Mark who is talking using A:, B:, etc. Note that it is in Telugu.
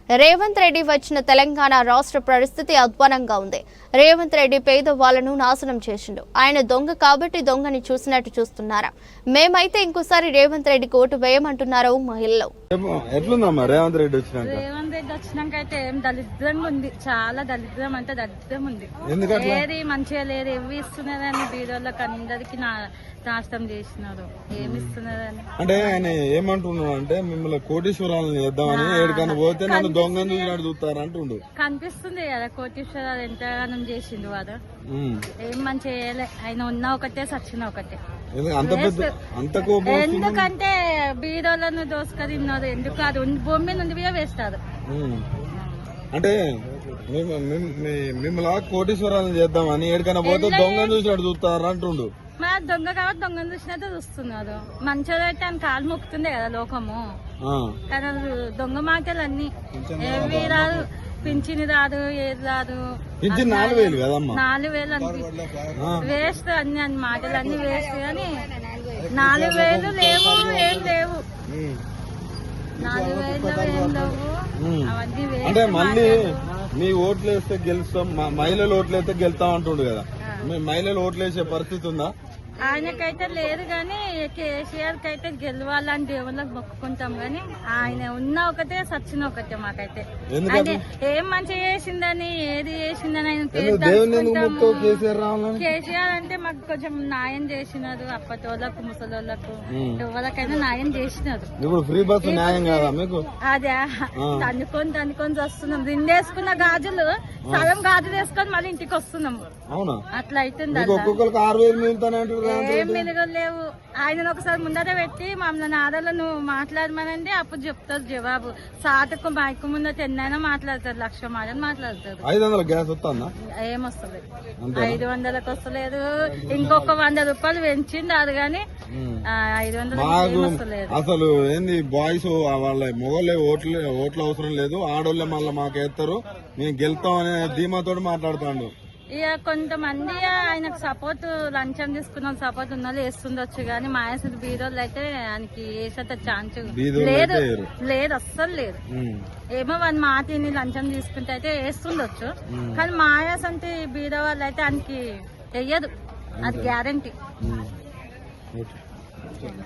A: రేవంత్ రెడ్డి వచ్చిన తెలంగాణ రాష్ట్ర పరిస్థితి అధ్వానంగా ఉంది. రేవంత్ రెడ్డి పేదవాళ్లను నాశనం చేసిండు. ఆయన దొంగ కాబట్టి దొంగని చూసినట్టు చూస్తున్నారా? మేమైతే ఇంకోసారి రేవంత్ రెడ్డికి ఓటు వేయమంటున్నారు మహిళలు.
B: ఎట్లుందమ్మా రేవంత్ రెడ్డి
C: వచ్చినాక అయితే ఏం దరిద్రంగా ఉంది. చాలా దరిద్రం అంటే దరిద్రం ఉంది. ఏది మంచిగా లేదు. ఎవి ఇస్తున్నారని బీదోళ్ళకి అందరికి నాశనం చేసినారు. ఏమి ఇస్తున్నారని
B: అంటే ఆయన ఏమంటున్నాడు అంటే మిమ్మల్ని కోటీశ్వరాలను చేద్దామని ఏడికన్నా పోతే నన్ను దొంగను చూసినట్టు చూస్తారు అంటుండు.
C: కనిపిస్తుంది కదా కోటీశ్వరాలు ఎంతగానం చేసిండు వాడు. ఏం మంచి చేయలే. ఆయన ఉన్న ఒకటే సచ్చిన ఒకటే. ఎందుకంటే బీదోళ్ళను దోసుక తిన్నారు. ఎందుకు అది భూమి నుండి కూడా వేస్తారు.
B: అంటే మిమ్మల్ని కోటీశ్వరాలను చేద్దామని ఏడికన్నా పోతే దొంగను చూసినట్టు చూస్తారు అంటుండు.
C: మరి దొంగ కాబట్టి దొంగను చూసినట్టు చూస్తున్నారు. మంచిగా అయితే ఆయన కాలు మొక్కుతుండే కదా లోకము. కానీ దొంగ మాటలు అన్ని ఏవి రాదు. పింఛని రాదు, ఏది రాదు.
B: 4,000 కదమ్మా.
C: 4,000 అని వేస్ట్ అన్ని అని మాటలు అన్ని వేస్ట్ కానీ 4,000 లేవు, ఏం లేవు. 4,000 ఏం లేవు. అవన్నీ
B: అంటే మళ్ళీ మీ ఓట్లు వేస్తే గెలుస్తాం, మహిళలు ఓట్లు వేస్తే గెలుస్తాం అంటుండు కదా. మీ మహిళలు ఓట్లు వేసే పరిస్థితి ఉందా?
C: ఆయనకైతే లేదు కానీ కేసీఆర్ కి అయితే గెలవాలని దేవుళ్ళకి మొక్కుకుంటాం కానీ ఆయన ఉన్న ఒకటే సచ్చిన ఒకటే. మాకైతే ఏం మంచి చేసిందని ఏది చేసిందని ఆయన కేసీఆర్ అంటే మాకు కొంచెం న్యాయం చేసినారు. అప్పటోళ్ళకు ముసలోళ్ళకు ఎవరికైనా న్యాయం చేసినారు. అదే తనుకొని వస్తున్నాం. రిండేసుకున్న గాజులు సగం గాజులు వేసుకొని మళ్ళీ ఇంటికి వస్తున్నాం. అట్లా అవుతుంది. ఏం మెలుగలేవు. ఆయన ఒకసారి ముందర పెట్టి మమ్మల్ని ఆడలను మాట్లాడమనండి, అప్పుడు చెప్తారు జవాబు. సాటకు మైకు ముందర ఎన్నైనా మాట్లాడతారు. 1,00,000 మాటలు మాట్లాడతారు.
B: 500 గ్యాస్ వస్తుందా?
C: ఏమొస్తలేదు. 500కి వస్తలేదు. ఇంకొక 100 రూపాయలు పెంచింది అది కానీ 500 వస్తలేదు.
B: అసలు ఏంది బాయ్స్ వాళ్ళ మొగోళ్ళే ఓట్లు అవసరం లేదు, ఆడోళ్ళే మళ్ళీ మాకు వేస్తారు, మేము గెలుతాం అనే ధీమాతో మాట్లాడుతాడు.
C: ఇక కొంతమంది ఆయనకు సపోర్ట్ లంచం తీసుకున్న సపోర్ట్ ఉన్న వేస్తుండొచ్చు కానీ మాయాసులు బీరోళ్ళు అయితే ఆయనకి వేసేంత ఛాన్స్ లేదు. లేదు, అస్సలు లేదు. ఏమో వాళ్ళ మాటిని లంచం తీసుకుంటే అయితే వేస్తుండొచ్చు కానీ మాయాస్ అంటే బీరో వాళ్ళు అయితే ఆయనకి వెయ్యదు. అది గ్యారంటీ.